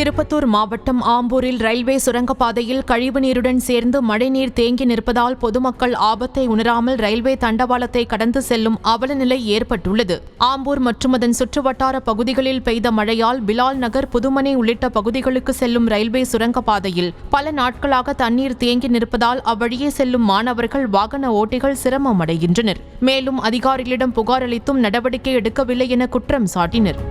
திருப்பத்தூர் மாவட்டம் ஆம்பூரில் ரயில்வே சுரங்கப்பாதையில் கழிவுநீருடன் சேர்ந்து மழைநீர் தேங்கி நிற்பதால் பொதுமக்கள் ஆபத்தை உணராமல் ரயில்வே தண்டவாளத்தை கடந்து செல்லும் அவலநிலை ஏற்பட்டுள்ளது. ஆம்பூர் மற்றும் அதன் சுற்றுவட்டார பகுதிகளில் பெய்த மழையால் பிலால் நகர், புதுமனை உள்ளிட்ட பகுதிகளுக்கு செல்லும் ரயில்வே சுரங்கப்பாதையில் பல நாட்களாக தண்ணீர் தேங்கி நிற்பதால் அவ்வழியே செல்லும் மாணவர்கள், வாகன ஓட்டிகள் சிரமம் அடைகின்றனர். மேலும் அதிகாரிகளிடம் புகார் அளித்தும் நடவடிக்கை எடுக்கவில்லை என குற்றம் சாட்டினர்.